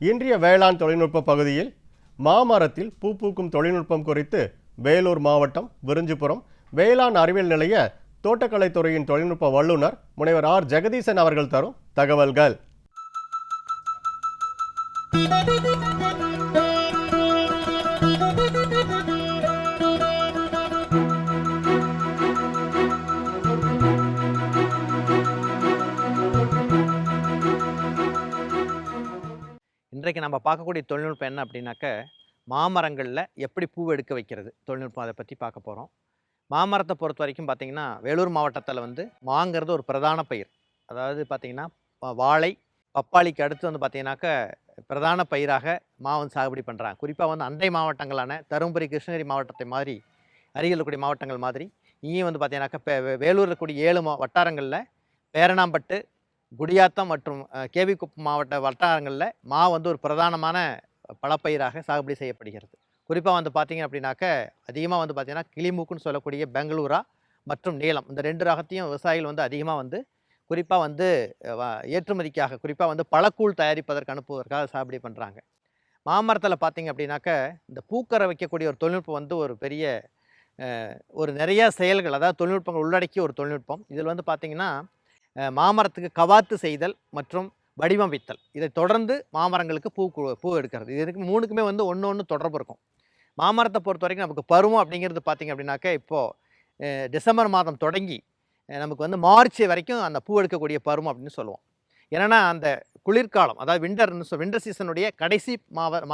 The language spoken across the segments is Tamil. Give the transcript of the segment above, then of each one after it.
இன்றைய வேளாண் தொழில்நுட்ப பகுதியில் மாமரத்தில் பூ பூக்கும் தொழில்நுட்பம் குறித்து வேலூர் மாவட்டம் விருஞ்சிபுரம் வேளாண் அறிவியல் நிலைய தோட்டக்கலைத்துறையின் தொழில்நுட்ப வல்லுநர் முனைவர் ஆர் ஜெகதீசன் அவர்கள் தரும் தகவல்கள். இன்றைக்கு நம்ம பார்க்கக்கூடிய தொழில்நுட்பம் என்ன அப்படின்னாக்க, மாமரங்களில் எப்படி பூ எடுக்க வைக்கிறது தொழில்நுட்பம், அதை பற்றி பார்க்க போகிறோம். மாமரத்தை பொறுத்த வரைக்கும் பார்த்திங்கன்னா, வேலூர் மாவட்டத்தில் மாங்கிறது ஒரு பிரதான பயிர். அதாவது பார்த்திங்கன்னா வாழை, பப்பாளிக்கு அடுத்து பார்த்திங்கனாக்க பிரதான பயிராக மா சாகுபடி பண்ணுறாங்க. குறிப்பாக அண்டை மாவட்டங்களான தருமபுரி, கிருஷ்ணகிரி மாவட்டத்தை மாதிரி அருகில் இருக்கக்கூடிய மாவட்டங்கள் மாதிரி இங்கேயும் பார்த்திங்கனாக்கா வேலூரில் இருக்கக்கூடிய 7 வட்டாரங்களில் பேரணாம்பட்டு, குடியாத்தம் மற்றும் கேவிக்குப்பம் மாவட்ட வட்டாரங்களில் மா ஒரு பிரதானமான பழப்பயிராக சாகுபடி செய்யப்படுகிறது. குறிப்பாக பார்த்திங்க அப்படின்னாக்க அதிகமாக பார்த்திங்கன்னா கிளிமூக்குன்னு சொல்லக்கூடிய பெங்களூரா மற்றும் நீலம், இந்த 2 ரகத்தையும் விவசாயிகள் அதிகமாக குறிப்பாக ஏற்றுமதிக்காக, குறிப்பாக பழக்கூழ் தயாரிப்பதற்கு அனுப்புவதற்காக சாகுபடி பண்ணுறாங்க. மாமரத்தில் பார்த்திங்க அப்படின்னாக்க இந்த பூக்கரை வைக்கக்கூடிய ஒரு தொழில்நுட்பம் ஒரு பெரிய ஒரு நிறையா செயல்கள், அதாவது தொழில்நுட்பங்கள் உள்ளடக்கிய ஒரு தொழில்நுட்பம். இதில் பார்த்திங்கன்னா மாமரத்துக்கு கவாத்து செய்தல் மற்றும் வடிவமைத்தல், இதை தொடர்ந்து மாமரங்களுக்கு பூ எடுக்கிறது. இதுக்கு 3க்குமே ஒன்று தொடர்பு இருக்கும். மாமரத்தை பொறுத்த வரைக்கும் நமக்கு பருவம் அப்படிங்கிறது பார்த்திங்க அப்படின்னாக்க இப்போது டிசம்பர் மாதம் தொடங்கி நமக்கு மார்ச் வரைக்கும் அந்த பூ எடுக்கக்கூடிய பருவம் அப்படின்னு சொல்லுவோம். ஏன்னா அந்த குளிர்காலம், அதாவது விண்டர் சீசனுடைய கடைசி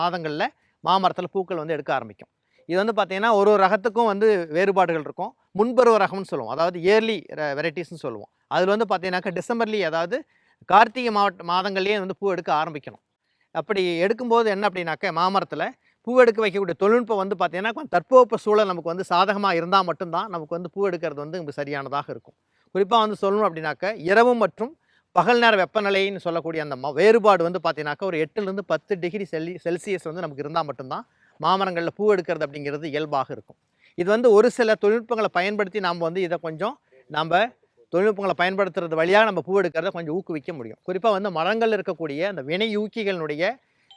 மாதங்களில் மாமரத்தில் பூக்கள் எடுக்க ஆரம்பிக்கும். இது பார்த்திங்கன்னா ஒரு ரகத்துக்கும் வேறுபாடுகள் இருக்கும். முன்பருவ ரகம்னு சொல்லுவோம், அதாவது இயர்லி வெரைட்டிஸ்ன்னு சொல்லுவோம். அதில் பார்த்திங்கனாக்கா டிசம்பர்லேயே, அதாவது கார்த்திகை மாதங்கள்லேயே பூ எடுக்க ஆரம்பிக்கணும். அப்படி எடுக்கும்போது என்ன அப்படின்னாக்க மாமரத்தில் பூ எடுக்க வைக்கக்கூடிய தொழில்நுட்பம் பார்த்திங்கன்னா தட்பவெப்ப சூழல் நமக்கு சாதகமாக இருந்தால் மட்டும்தான் நமக்கு பூ எடுக்கிறது சரியானதாக இருக்கும். குறிப்பாக சொல்லணும் அப்படின்னாக்க இரவு மற்றும் பகல் நேர வெப்பநிலைன்னு சொல்லக்கூடிய அந்த வேறுபாடு பார்த்திங்கனாக்கா ஒரு 8லேருந்து 10 டிகிரி செல்சியஸ் நமக்கு இருந்தால் மட்டும்தான் மாமரங்களில் பூ எடுக்கிறது அப்படிங்கிறது இயல்பாக இருக்கும். இது ஒரு சில தொழில்நுட்பங்களை பயன்படுத்தி நாம் இதை கொஞ்சம் தொழில்நுட்பங்களை பயன்படுத்துறது வழியாக நம்ம பூ எடுக்கிறத கொஞ்சம் ஊக்குவிக்க முடியும். குறிப்பாக மரங்கள் இருக்கக்கூடிய அந்த வினை ஊக்கிகளினுடைய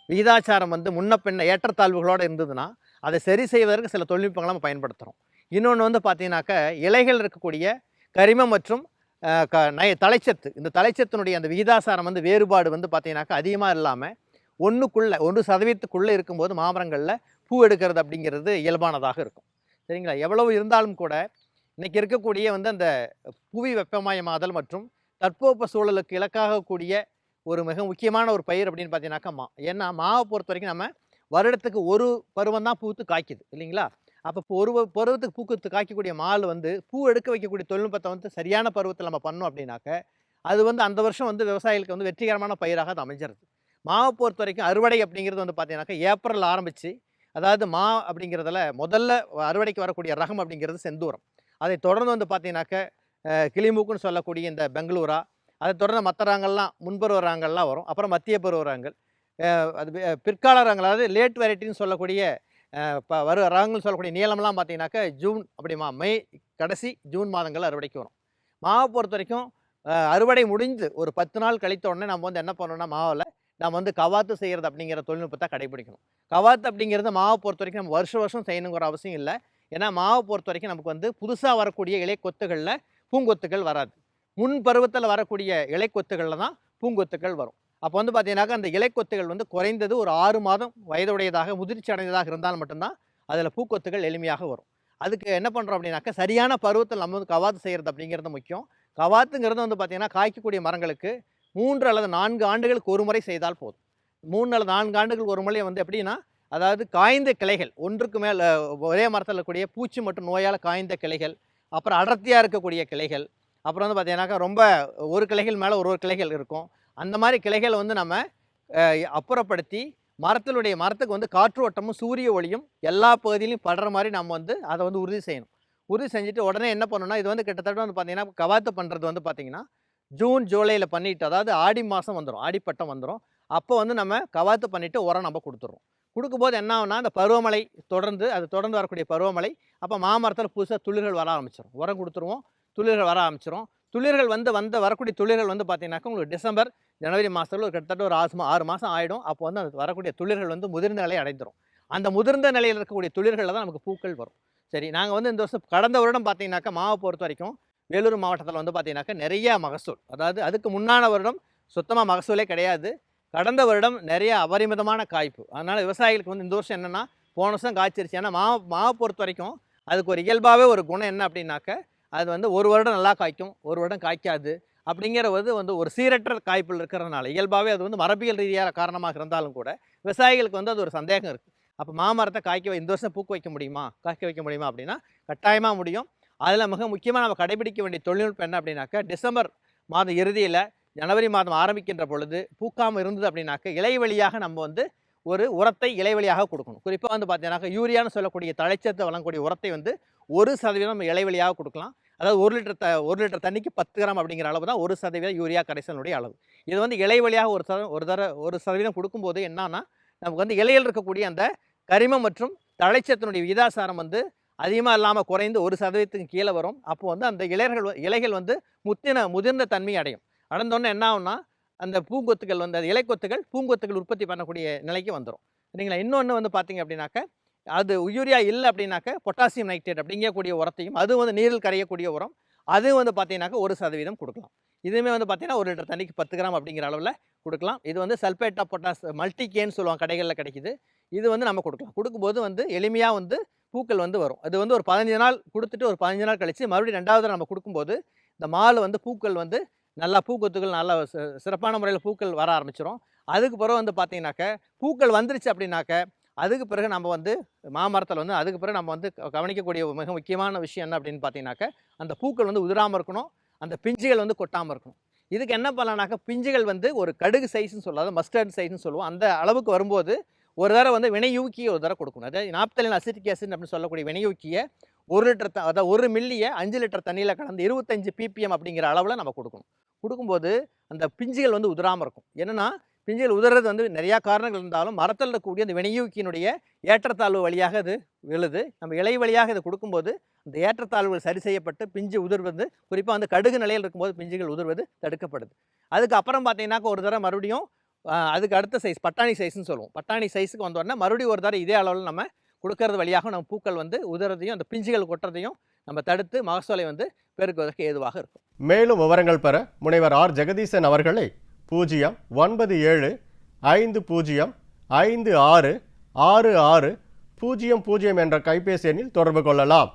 விகிதாச்சாரம் முன்ன பின்ன ஏற்றத்தாழ்வுகளோடு இருந்ததுன்னா அதை சரி செய்வதற்கு சில தொழில்நுட்பங்களை நம்ம பயன்படுத்துகிறோம். இன்னொன்று பார்த்திங்கனாக்க இலைகள் இருக்கக்கூடிய கரிமம் மற்றும் தலைச்சத்து, இந்த தலைச்சத்தினுடைய அந்த விகிதாசாரம் வேறுபாடு பார்த்திங்கனாக்கா அதிகமாக இல்லாமல் 1% இருக்கும்போது மாமரங்களில் பூ எடுக்கிறது அப்படிங்கிறது இயல்பானதாக இருக்கும். சரிங்களா? எவ்வளவு இருந்தாலும் கூட இன்றைக்கி இருக்கக்கூடிய அந்த புவி வெப்பமயமாதல் மற்றும் தட்பவெப்ப சூழலுக்கு இலக்காகக்கூடிய ஒரு மிக முக்கியமான ஒரு பயிர் அப்படின்னு பார்த்தீங்கன்னாக்கா மா. ஏன்னா மாவை பொறுத்த வரைக்கும் நம்ம வருடத்துக்கு ஒரு பருவம் தான் பூத்து காய்க்குது இல்லைங்களா? அப்போ ஒரு பருவத்துக்கு பூக்கு காய்க்கக்கூடிய மால் பூ எடுக்க வைக்கக்கூடிய தொழில்நுட்பத்தை சரியான பருவத்தில் நம்ம பண்ணோம் அப்படின்னாக்க அது அந்த வருஷம் விவசாயிகளுக்கு வெற்றிகரமான பயிராக அது அமைஞ்சிருது. மாவை பொறுத்த வரைக்கும் அறுவடை அப்படிங்கிறது பார்த்தீங்கன்னாக்கா ஏப்ரல் ஆரம்பித்து, அதாவது மா அப்படிங்கிறதுல முதல்ல அறுவடைக்கு வரக்கூடிய ரகம் அப்படிங்கிறது செந்தூரம். அதை தொடர்ந்து பார்த்தீங்கன்னாக்க கிளிமூக்குன்னு சொல்லக்கூடிய இந்த பெங்களூரா, அதை தொடர்ந்து மற்ற ரகங்கள்லாம் முன்பருவ ரகங்கள்லாம் வரும். அப்புறம் மத்திய பருவ ரகங்கள், அது பிற்கால ரகங்கள், அதாவது லேட் வெரைட்டின்னு சொல்லக்கூடிய ரகங்கள் சொல்லக்கூடிய நீளம்லாம் பார்த்தீங்கன்னாக்க ஜூன் அப்படிமா மே கடைசி ஜூன் மாதங்கள் அறுவடைக்கு வரும். மாவை பொறுத்த வரைக்கும் அறுவடை முடிஞ்சு ஒரு 10 நாள் கழித்த உடனே நம்ம என்ன பண்ணணும்னா மாவில் நம்ம கவாத்து செய்கிறது அப்படிங்கிற தொழில்நுட்பத்தை கடைபிடிக்கணும். கவாத்து அப்படிங்கிறது மாவை பொறுத்த வரைக்கும் நம்ம வருஷம் செய்யணுங்கிற அவசியம் இல்லை. ஏன்னா மாவை பொறுத்த வரைக்கும் நமக்கு புதுசாக வரக்கூடிய இலைக்கொத்துகளில் பூங்கொத்துகள் வராது. முன் பருவத்தில் வரக்கூடிய இலைக்கொத்துகளில் தான் பூங்கொத்துகள் வரும். அப்போ பார்த்தீங்கன்னாக்கா அந்த இலைக்கொத்துகள் குறைந்தது ஒரு 6 மாதம் வயதுடையதாக முதிர்ச்சி அடைந்ததாக இருந்தால் மட்டும்தான் அதில் பூக்கொத்துகள் எளிமையாக வரும். அதுக்கு என்ன பண்ணுறோம் அப்படின்னாக்கா சரியான பருவத்தில் நம்ம கவாத்து செய்கிறது அப்படிங்கிறது முக்கியம். கவாத்துங்கிறது பார்த்தீங்கன்னா காய்க்கக்கூடிய மரங்களுக்கு 3 அல்லது 4 ஆண்டுகளுக்கு ஒரு முறை செய்தால் போதும். 3 அல்லது 4 ஆண்டுகளுக்கு ஒரு முறை எப்படின்னா, அதாவது காய்ந்த கிளைகள், ஒன்றுக்கு மேல் ஒரே மரத்தில் இருக்கக்கூடிய பூச்சி மற்றும் நோயால் காய்ந்த கிளைகள், அப்புறம் அடர்த்தியாக இருக்கக்கூடிய கிளைகள், அப்புறம் பார்த்தீங்கன்னாக்கா ரொம்ப ஒரு கிளைகள் மேலே ஒரு கிளைகள் இருக்கும். அந்த மாதிரி கிளைகளை நம்ம அப்புறப்படுத்தி மரத்துக்கு காற்றோட்டமும் சூரிய ஒளியும் எல்லா பகுதியிலையும் படுற மாதிரி நம்ம அதை உறுதி செய்யணும். உறுதி செஞ்சுட்டு உடனே என்ன பண்ணணும்னா, இது கிட்டத்தட்ட பார்த்தீங்கன்னா கவாத்து பண்ணுறது பார்த்தீங்கன்னா ஜூன் ஜூலையில் பண்ணிவிட்டு, அதாவது ஆடி மாதம் வந்துடும், ஆடிப்பட்டம் வந்துடும். அப்போ நம்ம கவாத்து பண்ணிவிட்டு உரம் நம்ம கொடுத்துட்றோம். கொடுக்கும்போது என்ன ஆகுனா, அந்த பருவமழை தொடர்ந்து வரக்கூடிய பருவமழை, அப்போ மாமரத்தில் புதுசாக துளிர்கள் வர ஆரம்பிச்சிடும். உரம் கொடுத்துருவோம், துளிர்கள் வர ஆரம்பிச்சிடும். துளிர்கள் வரக்கூடிய துளிர்கள் வந்து பார்த்தீங்கன்னாக்கா உங்களுக்கு டிசம்பர் ஜனவரி மாதத்தில் ஒரு கிட்டத்தட்ட ஒரு 6 மாதம் ஆகிடும். அப்போ வந்து அது வரக்கூடிய துளிர்கள் வந்து முதிர்ந்த நிலையை அடைந்துடும். அந்த முதிர்ந்த நிலையில் இருக்கக்கூடிய துளிர்களில் தான் நமக்கு பூக்கள் வரும். சரி, நாங்கள் வந்து இந்த வருஷம் கடந்த வருடம் பார்த்தீங்கன்னாக்கா மாவை பொறுத்த வரைக்கும் வேலூர் மாவட்டத்தில் வந்து பார்த்தீங்கன்னாக்கா நிறைய மகசூல், அதாவது அதுக்கு முன்னான வருடம் சுத்தமாக மகசூலே கிடையாது. கடந்த வருடம் நிறைய அபரிமிதமான காய்ப்பு. அதனால் விவசாயிகளுக்கு வந்து இந்த வருஷம் என்னென்னா போன வருஷம் காய்ச்சிருச்சு. ஏன்னா மாவை பொறுத்த வரைக்கும் அதுக்கு ஒரு இயல்பாகவே ஒரு குணம் என்ன அப்படின்னாக்க, அது வந்து ஒரு வருடம் நல்லா காய்க்கும், ஒரு வருடம் காய்க்காது. அப்படிங்கிறது வந்து ஒரு சீரற்ற காய்ப்பில் இருக்கிறதுனால இயல்பாகவே அது வந்து மரபியல் ரீதியாக காரணமாக இருந்தாலும் கூட விவசாயிகளுக்கு வந்து அது ஒரு சந்தேகம் இருக்குது. அப்போ மாமரத்தை இந்த வருஷம் பூக்க வைக்க முடியுமா, காய்க்க வைக்க முடியுமா அப்படின்னா கட்டாயமாக முடியும். அதில் மிக முக்கியமாக நம்ம கடைபிடிக்க வேண்டிய தொழில்நுட்பம் என்ன அப்படின்னாக்கா, டிசம்பர் மாதம் இறுதியில் ஜனவரி மாதம் ஆரம்பிக்கின்ற பொழுது பூக்காமல் இருந்தது அப்படின்னாக்க இலை வழியாக நம்ம வந்து ஒரு உரத்தை இலை வழியாக கொடுக்கணும். குறிப்பாக வந்து பார்த்தீங்கன்னாக்கா யூரியான்னு சொல்லக்கூடிய தழைச்சத்தை வழங்கக்கூடிய உரத்தை வந்து 1% நம்ம இலை வழியாக கொடுக்கலாம். அதாவது 1 லிட்டர் தண்ணிக்கு 10 கிராம் அப்படிங்கிற அளவு தான் 1% யூரியா கரைசலுடைய அளவு. இது வந்து இலை வழியாக 1% கொடுக்கும்போது என்னன்னா, நமக்கு வந்து இலையில் இருக்கக்கூடிய அந்த கரிமம் மற்றும் தழைச்சத்தினுடைய விகிதாசாரம் வந்து அதிகமாக இல்லாமல் குறைந்து 1% கீழே வரும். அப்போ வந்து அந்த இலைகள் வந்து முதிர்ந்த தன்மை அடையும். அடைந்தோடனே என்ன ஆகும்னா, அந்த பூங்கொத்துகள் வந்து அது இலைக்கொத்துகள் பூங்கொத்துகள் உற்பத்தி பண்ணக்கூடிய நிலைக்கு வந்துடும். சரிங்களா? இன்னொன்று வந்து பார்த்தீங்க அப்படின்னாக்க, அது யூரியா இல்லை அப்படின்னாக்க பொட்டாசியம் நைட்ரேட் அப்படிங்கக்கூடிய உரத்தையும், அது வந்து நீரில் கரையக்கூடிய உரம், அது வந்து பார்த்தீங்கன்னாக்கா 1% கொடுக்கலாம். இதுவுமே வந்து பார்த்தீங்கன்னா 1 லிட்டர் தண்ணிக்கு 10 கிராம் அப்படிங்கிற அளவில் கொடுக்கலாம். இது வந்து சல்பேட் ஆஃப் பொட்டாஸ் மல்டிகேன்னு சொல்லுவாங்க, கடைகளில் கிடைக்குது. இது வந்து நம்ம கொடுக்கலாம். கொடுக்கும்போது வந்து எளிமையாக வந்து பூக்கள் வந்து வரும். அது வந்து ஒரு 15 நாள் கொடுத்துட்டு ஒரு 15 நாள் கழித்து மறுபடியும் 2வது நம்ம கொடுக்கும்போது இந்த மாலை வந்து பூக்கள் வந்து நல்லா பூக்கொத்துகள் நல்லா சிறப்பான முறையில் பூக்கள் வர ஆரம்பிச்சிடும். அதுக்கு பிறகு வந்து பார்த்தீங்கன்னாக்க பூக்கள் வந்துருச்சு அப்படின்னாக்க, அதுக்கு பிறகு நம்ம வந்து மாமரத்தில் வந்து அதுக்கு பிறகு நம்ம வந்து கவனிக்கக்கூடிய மிக முக்கியமான விஷயம் என்ன அப்படின்னு பார்த்தீங்கன்னாக்க, அந்த பூக்கள் வந்து உதிராமல் இருக்கணும், அந்த பிஞ்சுகள் வந்து கொட்டாமல் இருக்கணும். இதுக்கு என்ன பண்ணலான்னாக்கா, பிஞ்சுகள் வந்து ஒரு கடுகு சைஸ்ன்னு சொல்லுவாங்க, மஸ்டர்ட் சைஸ்ன்னு சொல்லுவோம். அந்த அளவுக்கு வரும்போது ஒரு தடவை வந்து வினையூக்கியை ஒரு தடவை கொடுக்கணும். அதாவது நாப்தலின் அசிட்டிக் ஆசிட் அப்படின்னு சொல்லக்கூடிய வினையூக்கியை 1 லிட்டர் அதாவது 1 மில்லியை 5 லிட்டர் தண்ணியில் கலந்து 25 ppm அப்படிங்கிற அளவில் நம்ம கொடுக்கணும். கொடுக்கும்போது அந்த பிஞ்சுகள் வந்து உதிராமல் இருக்கும். என்னென்னா, பிஞ்சுகள் உதிர்றது வந்து நிறையா காரணங்கள் இருந்தாலும் மரத்தில் இருக்கக்கூடிய அந்த வினையூக்கியினுடைய ஏற்றத்தாழ்வு வழியாக அது விழுது. நம்ம இலை வழியாக இதை கொடுக்கும்போது அந்த ஏற்றத்தாழ்வுகள் சரி செய்யப்பட்டு பிஞ்சு உதிர்வது, குறிப்பாக வந்து கடுகு நிலையில் இருக்கும்போது பிஞ்சுகள் உதிர்வது தடுக்கப்படுது. அதுக்கப்புறம் பார்த்தீங்கன்னாக்கா ஒரு தடவை மறுபடியும் அதுக்கு அடுத்த சைஸ் பட்டாணி சைஸ்ன்னு சொல்லுவோம். பட்டாணி சைஸுக்கு வந்தோடனே மறுபடியும் ஒரு தடவை இதே அளவில் நம்ம கொடுக்கறது வழியாக நம்ம பூக்கள் வந்து உதிரதையும் அந்த பிஞ்சுகள் கொட்டுறதையும் நம்ம தடுத்து மகசூலை வந்து பெருக்குவதற்கு ஏதுவாக இருக்கும். மேலும் விவரங்கள் பெற முனைவர் ஆர் ஜெகதீசன் அவர்களை 09750566600 என்ற கைபேசி எண்ணில் தொடர்பு கொள்ளலாம்.